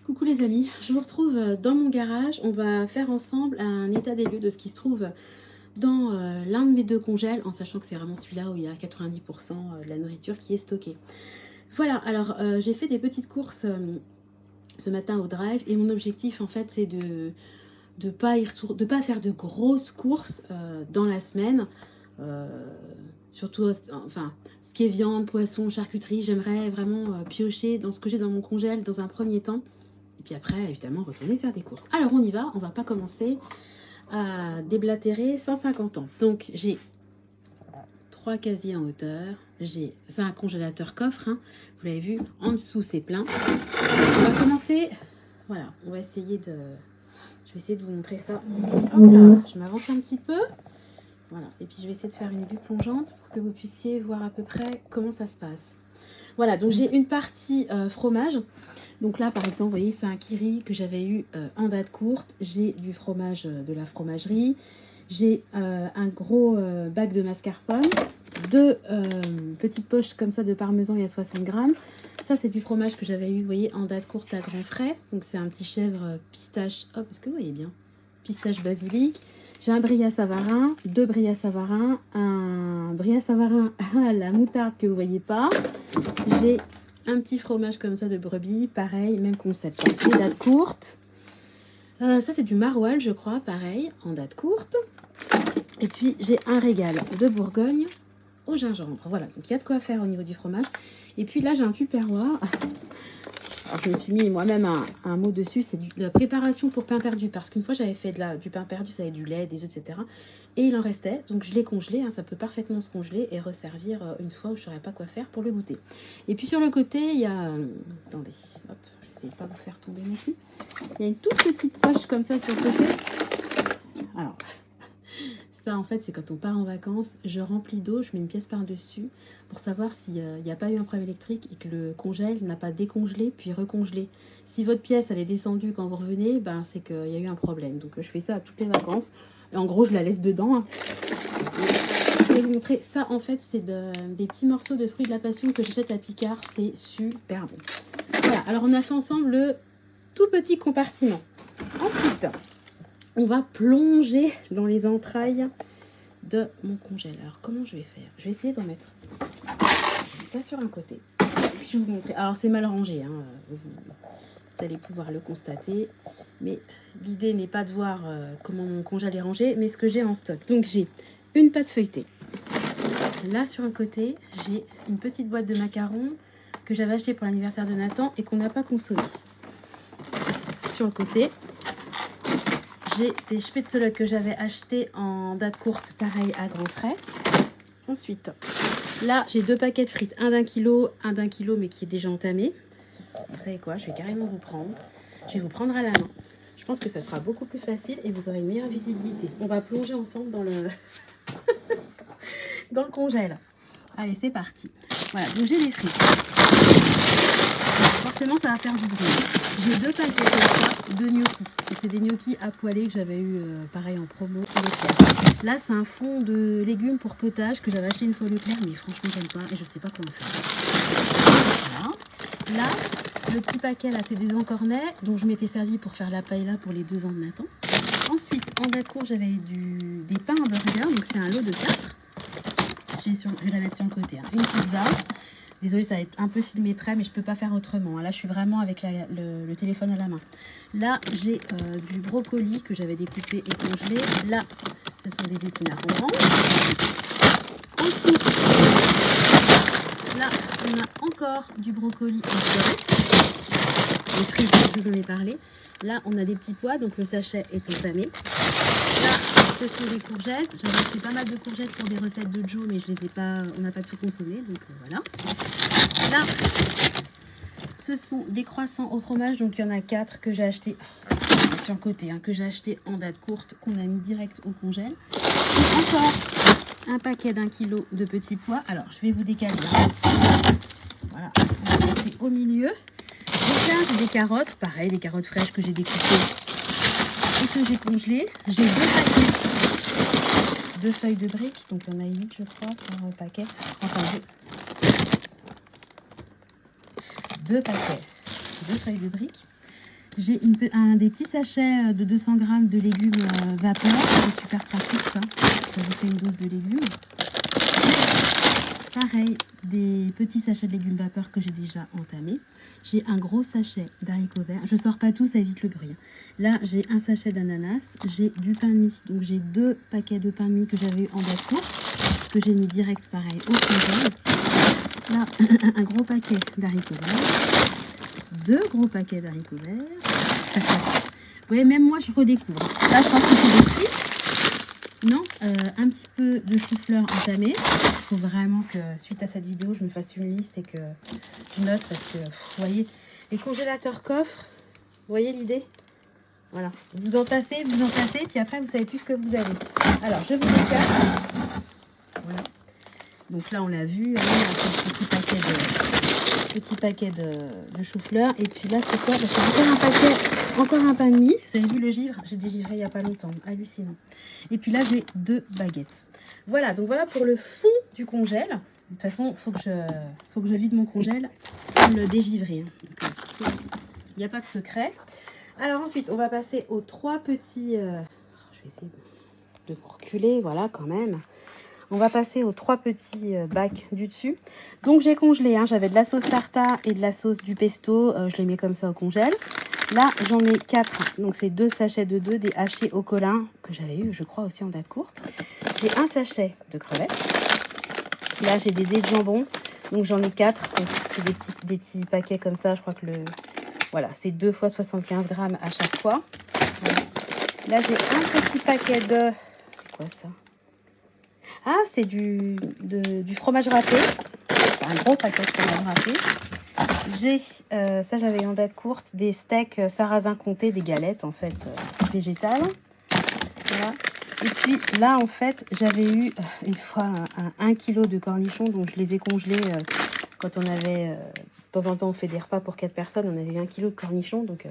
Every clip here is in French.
Coucou les amis, je vous retrouve dans mon garage. On va faire ensemble un état des lieux de ce qui se trouve dans l'un de mes deux congèles, en sachant que c'est vraiment celui-là où il y a 90% de la nourriture qui est stockée. Voilà, alors j'ai fait des petites courses ce matin au drive et mon objectif en fait c'est de pas faire de grosses courses dans la semaine. Euh, Surtout, enfin, ce qui est viande, poisson, charcuterie, j'aimerais vraiment piocher dans ce que j'ai dans mon congèle dans un premier temps. Et puis après, évidemment, retourner faire des courses. Alors on y va, on va pas commencer à déblatérer 150 ans. Donc j'ai 3 casiers en hauteur. C'est un congélateur coffre, hein. Vous l'avez vu, en dessous c'est plein. On va commencer, voilà, on va essayer de... Je vais essayer de vous montrer ça. Hop là, je m'avance un petit peu. Voilà, et puis je vais essayer de faire une vue plongeante pour que vous puissiez voir à peu près comment ça se passe. Voilà, donc j'ai une partie fromage. Donc là, par exemple, vous voyez, c'est un kiri que j'avais eu en date courte. J'ai du fromage de la fromagerie. J'ai un gros bac de mascarpone. Deux petites poches comme ça de parmesan, il y a 60 grammes. Ça, c'est du fromage que j'avais eu, vous voyez, en date courte à grands frais. Donc c'est un petit chèvre pistache. Hop, est-ce que vous voyez bien? Pistache basilic. J'ai un brie à Savarin, deux brie à Savarin, un brie à Savarin à la moutarde que vous voyez pas. J'ai un petit fromage comme ça de brebis, pareil, même concept. Les dates courtes. Ça, c'est du maroilles, je crois, pareil, en date courte. Et puis, j'ai un régal de Bourgogne au gingembre. Voilà, donc il y a de quoi faire au niveau du fromage. Et puis là, j'ai un tupperware. Alors, je me suis mis moi-même un mot dessus, c'est de la préparation pour pain perdu. Parce qu'une fois, j'avais fait du pain perdu, ça avait du lait, des œufs, etc. Et il en restait, donc je l'ai congelé. Hein, ça peut parfaitement se congeler et resservir une fois où je ne saurais pas quoi faire pour le goûter. Et puis sur le côté, il y a... attendez, hop, j'essaie de pas vous faire tomber non plus. Il y a une toute petite poche comme ça sur le côté. Alors... ça, en fait, c'est quand on part en vacances, je remplis d'eau, je mets une pièce par-dessus pour savoir s'il n'y a pas eu un problème électrique et que le congèle n'a pas décongelé puis recongelé. Si votre pièce, elle est descendue quand vous revenez, ben, c'est qu'il y a eu un problème. Donc, je fais ça à toutes les vacances. Et en gros, je la laisse dedans. Hein. Je vais vous montrer. Ça, en fait, c'est des petits morceaux de fruits de la passion que j'achète à Picard. C'est super bon. Voilà, alors on a fait ensemble le tout petit compartiment. Ensuite... on va plonger dans les entrailles de mon congèle. Alors, comment je vais faire? Je vais essayer d'en mettre ça sur un côté. Et puis, je vais vous montrer. Alors, c'est mal rangé. Hein. Vous allez pouvoir le constater. Mais l'idée n'est pas de voir comment mon congèle est rangé, mais ce que j'ai en stock. Donc, j'ai une pâte feuilletée. Là, sur un côté, j'ai une petite boîte de macarons que j'avais acheté pour l'anniversaire de Nathan et qu'on n'a pas consommé. Sur le côté, j'ai des spätzle que j'avais acheté en date courte, pareil à grands frais. Ensuite, là, j'ai deux paquets de frites, un d'un kilo mais qui est déjà entamé. Vous savez quoi, je vais carrément vous prendre. Je vais vous prendre à la main. Je pense que ça sera beaucoup plus facile et vous aurez une meilleure visibilité. On va plonger ensemble dans le dans le congèle. Allez, c'est parti. Voilà, donc j'ai les frites. Forcément, ça va faire du bruit. J'ai deux paquets de gnocchis. C'est des gnocchis à poêler que j'avais eu pareil en promo au Leclerc. Là, c'est un fond de légumes pour potage que j'avais acheté une fois au Leclerc, mais franchement, j'aime pas et je sais pas comment faire. Voilà. Là, le petit paquet, là, c'est des encornets dont je m'étais servi pour faire la paella pour les 2 ans de Nathan. Ensuite, en date courte, j'avais des pains à burger, donc c'est un lot de 4. Je vais la mettre sur le côté. Hein. Une pizza. Désolée, ça va être un peu filmé près, mais je peux pas faire autrement. Là, je suis vraiment avec le téléphone à la main. Là, j'ai du brocoli que j'avais découpé et congelé. Là, ce sont des épinards orange. Ensuite, là, on a encore du brocoli en florette. Les frites, je vous en ai parlé. Là, on a des petits pois, donc le sachet est entamé. Là, ce sont des courgettes. J'avais acheté pas mal de courgettes pour des recettes de Joe, mais je les ai pas, on n'a pas pu consommer, donc voilà. Là, ce sont des croissants au fromage, donc il y en a 4 que j'ai acheté sur le côté, hein, que j'ai acheté en date courte, qu'on a mis direct au congèle. Et encore un paquet d'1 kilo de petits pois. Alors, je vais vous décaler. Voilà, on va mettre au milieu. Donc là, j'ai des carottes, pareil, des carottes fraîches que j'ai découpées et que j'ai congelées. J'ai 2 paquets de feuilles de briques, donc il y en a 8 je crois par paquet. Enfin, 2 paquets de feuilles de briques. J'ai un des petits sachets de 200 grammes de légumes vapeur. C'est super pratique ça. Ça vous fait une dose de légumes. Pareil, des petits sachets de légumes vapeur que j'ai déjà entamés. J'ai un gros sachet d'haricots verts. Je sors pas tout, ça évite le bruit. Là, j'ai un sachet d'ananas. J'ai du pain de mie. Donc, j'ai 2 paquets de pain de mie que j'avais eu en date courte, que j'ai mis direct pareil au congèle. Là, un gros paquet d'haricots verts. 2 gros paquets d'haricots verts. Vous voyez, même moi, je redécouvre. Là, je pense que c'est des fruits. Non, un petit peu de chou-fleur entamé. Il faut vraiment que, suite à cette vidéo, je me fasse une liste et que je note parce que, vous voyez, les congélateurs coffres, vous voyez l'idée? Voilà, vous entassez, puis après, vous savez plus ce que vous avez. Alors, je vous décale. Voilà. Donc là, on l'a vu, hein, un petit paquet de chou-fleur. Et puis là, c'est quoi? C'est encore un pain de mie. Vous avez vu le givre? J'ai dégivré il n'y a pas longtemps, hallucinant. Et puis là, j'ai 2 baguettes. Voilà, donc voilà pour le fond du congèle. De toute façon, faut que je vide mon congèle pour le dégivrer. Il n'y a pas de secret. Alors ensuite, on va passer aux 3 petits... je vais essayer de me reculer, voilà, quand même. On va passer aux 3 petits bacs du dessus. Donc j'ai congelé, hein, j'avais de la sauce tartare et de la sauce du pesto. Je les mets comme ça au congèle. Là, j'en ai 4. Donc c'est 2 sachets de 2, des hachés au colin que j'avais eu, je crois, aussi en date courte. J'ai un sachet de crevettes. Là, j'ai des dés de jambon. Donc j'en ai 4. C'est des petits paquets comme ça. Je crois que voilà, c'est 2 fois 75 grammes à chaque fois. Voilà. Là, j'ai un petit paquet de... C'est quoi ça? Ah, c'est du fromage râpé. Un gros paquet de fromage râpé. J'ai, ça j'avais en date courte, des steaks sarrasin comté, des galettes en fait végétales. Voilà. Et puis là en fait, j'avais eu une fois un 1 kg de cornichons, donc je les ai congelés quand on avait, de temps en temps on fait des repas pour 4 personnes, on avait eu 1 kg de cornichons, donc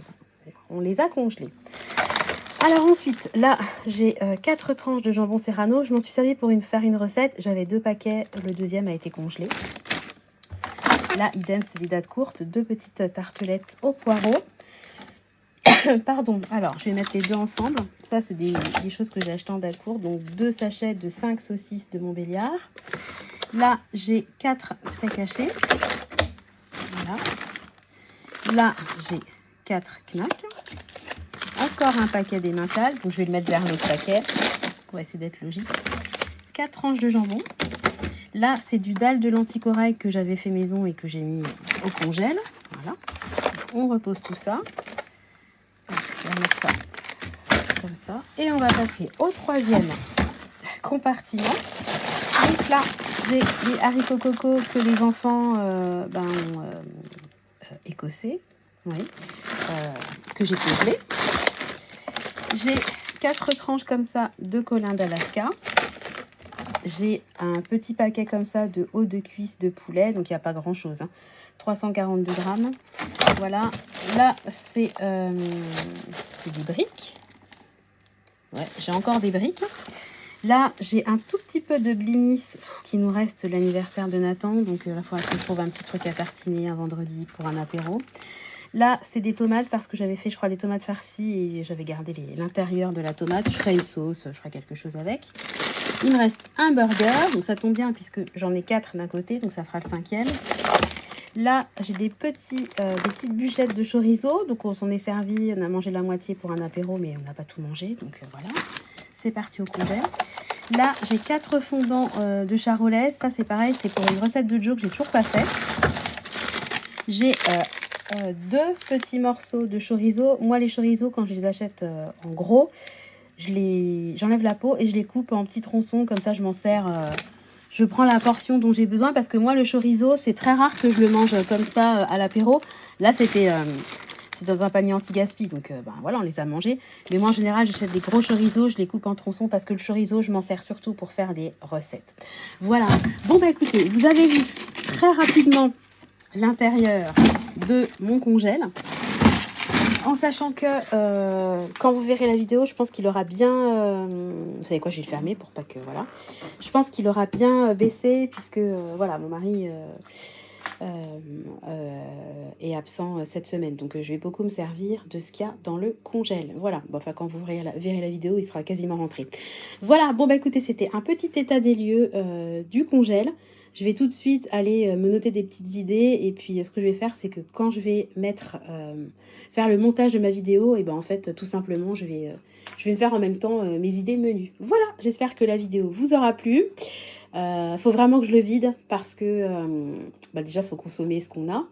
on les a congelés. Alors ensuite, là, j'ai 4 tranches de jambon serrano. Je m'en suis servi pour faire une recette. J'avais 2 paquets, le deuxième a été congelé. Là, idem, c'est des dates courtes. 2 petites tartelettes au poireau. Pardon, alors, je vais mettre les deux ensemble. Ça, c'est des choses que j'ai achetées en date courte. Donc, 2 sachets de 5 saucisses de Montbéliard. Là, j'ai 4 steaks hachés. Voilà. Là, j'ai 4 knacks. Encore un paquet d'emmental, donc je vais le mettre vers l'autre paquet pour essayer d'être logique. 4 tranches de jambon. Là, c'est du dalle de lentilles corail que j'avais fait maison et que j'ai mis au congèle. Voilà. On repose tout ça. Je vais mettre ça comme ça. Et on va passer au 3e compartiment. Donc là, j'ai les haricots coco que les enfants ont écossais. Oui. Que j'ai congelés. J'ai 4 tranches comme ça de colin d'Alaska. J'ai un petit paquet comme ça de haut de cuisse de poulet. Donc, il n'y a pas grand chose. Hein. 342 grammes. Voilà. Là, c'est des briques. Ouais, j'ai encore des briques. Là, j'ai un tout petit peu de blinis qui nous reste l'anniversaire de Nathan. Donc, là, il faudra que je trouve un petit truc à tartiner un vendredi pour un apéro. Là, c'est des tomates parce que j'avais fait, je crois, des tomates farcies et j'avais gardé l'intérieur de la tomate. Je ferai une sauce, je ferai quelque chose avec. Il me reste un burger, donc ça tombe bien puisque j'en ai 4 d'un côté, donc ça fera le 5e. Là, j'ai des petites bûchettes de chorizo, donc on s'en est servi, on a mangé la moitié pour un apéro, mais on n'a pas tout mangé, donc voilà. C'est parti au congèle. Là, j'ai 4 fondants de charolaise. Ça, c'est pareil, c'est pour une recette de Joe que j'ai toujours pas fait. J'ai 2 petits morceaux de chorizo. Moi, les chorizo, quand je les achète en gros, j'enlève la peau et je les coupe en petits tronçons. Comme ça, je m'en sers. Je prends la portion dont j'ai besoin parce que moi, le chorizo, c'est très rare que je le mange comme ça à l'apéro. Là, c'est dans un panier anti-gaspi, donc voilà, on les a mangés. Mais moi, en général, j'achète des gros chorizo, je les coupe en tronçons parce que le chorizo, je m'en sers surtout pour faire des recettes. Voilà. Bon, écoutez, vous avez vu très rapidement l'intérieur de mon congèle. En sachant que quand vous verrez la vidéo, je pense qu'il aura bien... vous savez quoi, je vais le fermer pour pas que... Voilà. Je pense qu'il aura bien baissé puisque, voilà, mon mari... est absent cette semaine. Donc je vais beaucoup me servir de ce qu'il y a dans le congèle. Voilà, bon, enfin quand vous verrez la vidéo, il sera quasiment rentré. Voilà, bon bah écoutez, c'était un petit état des lieux du congèle. Je vais tout de suite aller me noter des petites idées et puis ce que je vais faire, c'est que quand je vais faire le montage de ma vidéo, et ben en fait tout simplement je vais faire en même temps mes idées menus. Voilà, j'espère que la vidéo vous aura plu. Faut vraiment que je le vide parce que bah déjà faut consommer ce qu'on a.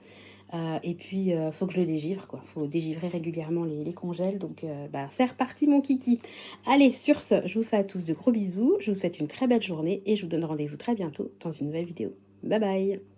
Et puis faut que je le dégivre quoi. Faut dégivrer régulièrement les congèles. Donc bah, c'est reparti mon kiki. Allez, sur ce, je vous fais à tous de gros bisous. Je vous souhaite une très belle journée et je vous donne rendez-vous très bientôt dans une nouvelle vidéo. Bye bye.